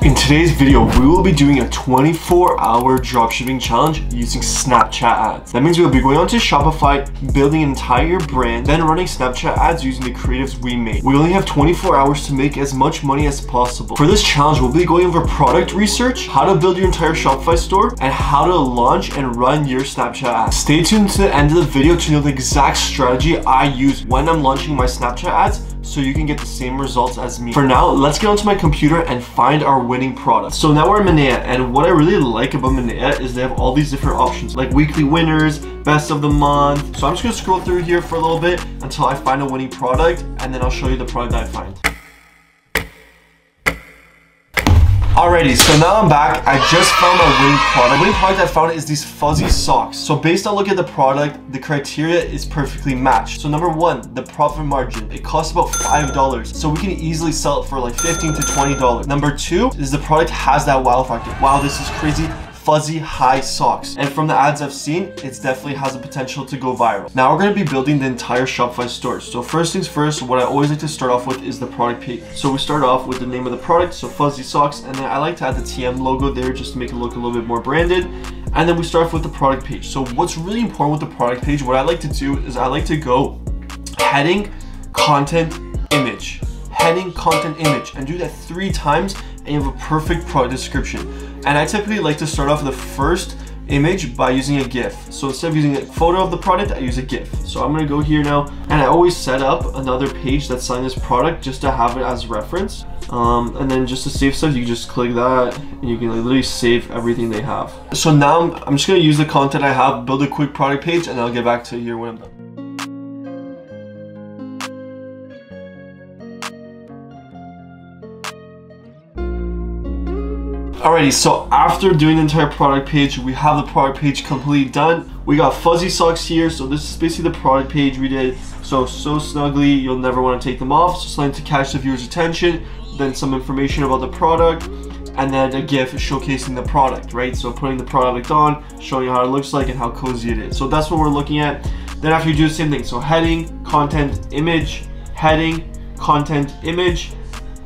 In today's video, we will be doing a 24-hour dropshipping challenge using Snapchat ads. That means we'll be going onto Shopify, building an entire brand, then running Snapchat ads using the creatives we made. We only have 24 hours to make as much money as possible. For this challenge, we'll be going over product research, how to build your entire Shopify store, and how to launch and run your Snapchat ads. Stay tuned to the end of the video to know the exact strategy I use when I'm launching my Snapchat ads, so you can get the same results as me. For now, let's get onto my computer and find our winning product. So now we're in Manea, and what I really like about Manea is they have all these different options, like weekly winners, best of the month. So I'm just gonna scroll through here for a little bit until I find a winning product, and then I'll show you the product that I find. Alrighty, so now I'm back. I just found a winning product. The winning product I found is these fuzzy socks. So based on looking at the product, the criteria is perfectly matched. So number one, the profit margin. It costs about $5. So we can easily sell it for like $15 to $20. Number two is the product has that wow factor. Wow, this is crazy. Fuzzy high socks, and from the ads I've seen, it definitely has the potential to go viral. Now we're going to be building the entire Shopify store. So first things first, what I always like to start off with is the product page. So we start off with the name of the product, so fuzzy socks, and then I like to add the TM logo there just to make it look a little bit more branded. And then we start off with the product page. So what's really important with the product page, what I like to do is I like to go heading, content, image, heading, content, image, and do that 3 times, and you have a perfect product description. And I typically like to start off the first image by using a GIF. So instead of using a photo of the product, I use a GIF. So I'm gonna go here now, and I always set up another page that's selling this product just to have it as reference. And then just to save stuff, you just click that, and you can literally save everything they have. So now I'm just gonna use the content I have, build a quick product page, and I'll get back to you here when I'm done. Alrighty, so after doing the entire product page, we have the product page completely done. We got fuzzy socks here, so this is basically the product page we did. So snugly, you'll never want to take them off. So something to catch the viewer's attention, then some information about the product, and then a GIF showcasing the product, right? So putting the product on, showing you how it looks like and how cozy it is. So that's what we're looking at. Then after you do the same thing, so heading, content, image, heading, content, image,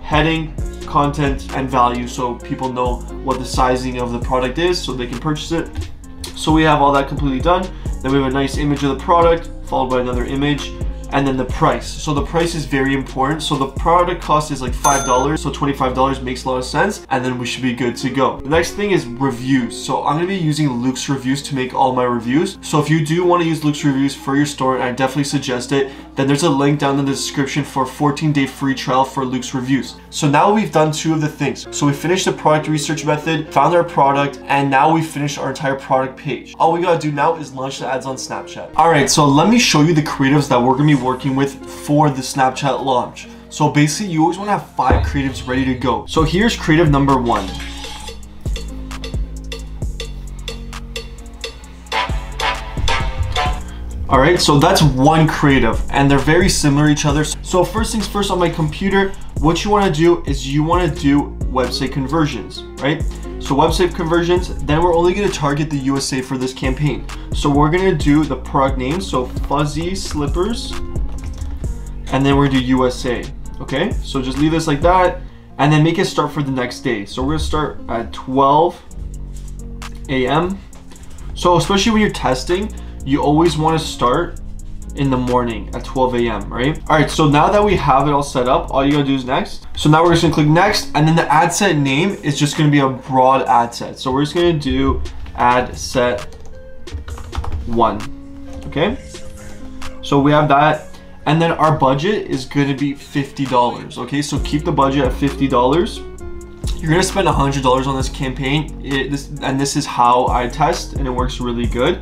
heading, content, and value, so people know what the sizing of the product is so they can purchase it. So we have all that completely done. Then we have a nice image of the product followed by another image, and then the price. So the price is very important. So the product cost is like $5, so $25 makes a lot of sense, and then we should be good to go. The next thing is reviews. So I'm gonna be using Luke's reviews to make all my reviews. So if you do want to use Luke's reviews for your store, and I definitely suggest it, then there's a link down in the description for a 14-day free trial for Luke's reviews. So now we've done 2 of the things. So we finished the product research method, found our product, and now we finished our entire product page. All we gotta do now is launch the ads on Snapchat. All right, so let me show you the creatives that we're gonna be working with for the Snapchat launch. So basically, you always want to have 5 creatives ready to go. So here's creative number 1. All right, so that's one creative, and they're very similar to each other. So first things first, on my computer, what you want to do is you want to do website conversions, right? So website conversions, then we're only going to target the USA for this campaign. So we're going to do the product name, so fuzzy slippers, and then we're gonna do USA, okay? So just leave this like that, and then make it start for the next day. So we're gonna start at 12 a.m. So especially when you're testing, you always wanna start in the morning at 12 a.m., right? All right, so now that we have it all set up, all you gotta do is next. So now we're just gonna click next, and then the ad set name is just gonna be a broad ad set. So we're just gonna do ad set 1, okay? So we have that. And then our budget is going to be $50, okay? So keep the budget at $50. You're going to spend $100 on this campaign. This is how I test, and it works really good.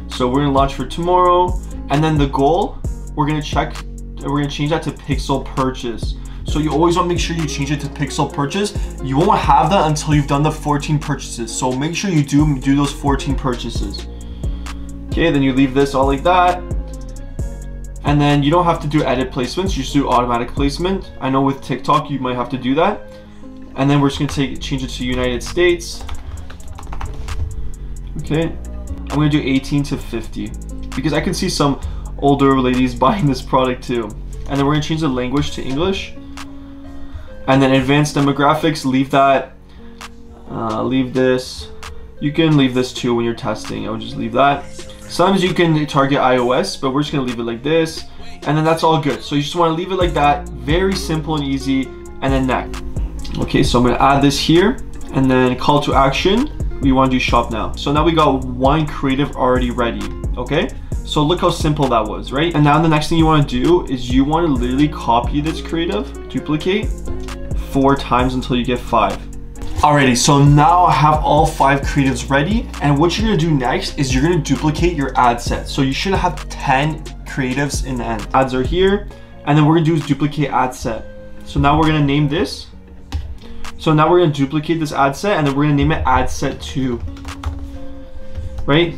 So we're going to launch for tomorrow. And then the goal, we're going to change that to pixel purchase. So you always want to make sure you change it to pixel purchase. You won't have that until you've done the 14 purchases. So make sure you do those 14 purchases. Okay, then you leave this all like that. And then you don't have to do edit placements, you just do automatic placement. I know with TikTok you might have to do that. And then we're just gonna change it to United States. Okay, I'm gonna do 18 to 50 because I can see some older ladies buying this product too. And then we're gonna change the language to English. And then advanced demographics, leave that. Leave this. You can leave this too when you're testing. I would just leave that. Sometimes you can target iOS, but we're just gonna leave it like this. And then that's all good. So you just wanna leave it like that. Very simple and easy. And then next. Okay, so I'm gonna add this here. And then call to action. We wanna do shop now. So now we got one creative already ready, okay? So look how simple that was, right? And now the next thing you wanna do is you wanna literally copy this creative, duplicate 4 times until you get 5. Alrighty, so now I have all 5 creatives ready. And what you're gonna do next is you're gonna duplicate your ad set. So you should have 10 creatives in the end. Ads are here. And then what we're gonna do is duplicate ad set. So now we're gonna name this. So now we're gonna duplicate this ad set and then we're gonna name it ad set 2, right?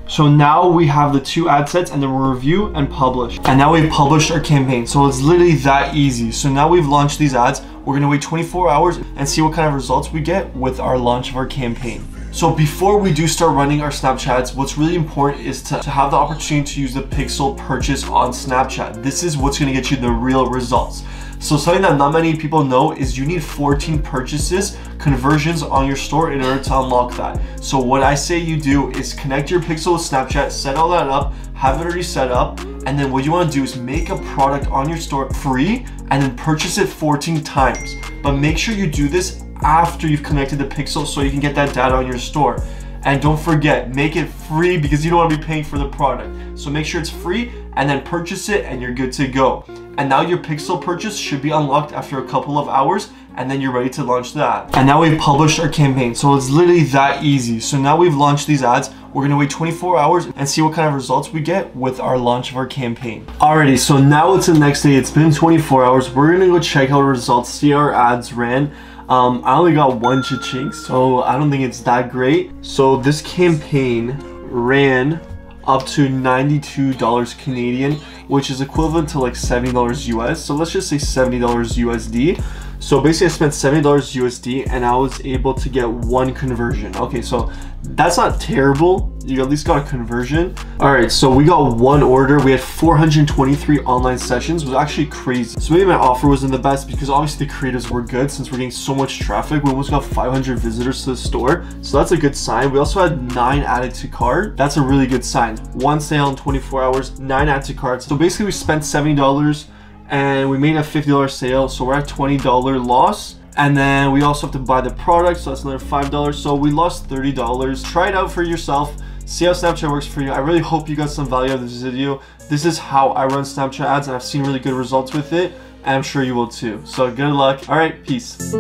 So now we have the 2 ad sets and then we'll review and publish. And now we've published our campaign. So it's literally that easy. So now we've launched these ads. We're gonna wait 24 hours and see what kind of results we get with our launch of our campaign. So before we do start running our Snapchat ads, what's really important is to have the opportunity to use the pixel purchase on Snapchat. This is what's gonna get you the real results. So something that not many people know is you need 14 purchases, conversions on your store in order to unlock that. So what I say you do is connect your pixel with Snapchat, set all that up, have it already set up, and then what you want to do is make a product on your store free and then purchase it 14 times. But make sure you do this after you've connected the pixel so you can get that data on your store. And don't forget, make it free because you don't want to be paying for the product. So make sure it's free and then purchase it and you're good to go. And now your pixel purchase should be unlocked after a couple of hours and then you're ready to launch that. And now we've published our campaign. So it's literally that easy. So now we've launched these ads. We're gonna wait 24 hours and see what kind of results we get with our launch of our campaign. Alrighty, so now it's the next day. It's been 24 hours. We're gonna go check out our results, see how our ads ran. I only got 1 cha-ching, so I don't think it's that great. So this campaign ran up to $92 Canadian, which is equivalent to like $70 US. So let's just say $70 USD. So basically I spent $70 USD and I was able to get 1 conversion. Okay, so that's not terrible. You at least got a conversion. All right, so we got 1 order. We had 423 online sessions. It was actually crazy. So maybe my offer wasn't the best because obviously the creatives were good since we're getting so much traffic. We almost got 500 visitors to the store. So that's a good sign. We also had 9 added to cart. That's a really good sign. 1 sale in 24 hours, 9 added to cart. So basically we spent $70 and we made a $50 sale. So we're at $20 loss. And then we also have to buy the product, so that's another $5. So we lost $30. Try it out for yourself. See how Snapchat works for you. I really hope you got some value out of this video. This is how I run Snapchat ads and I've seen really good results with it. And I'm sure you will too. So good luck. All right, peace.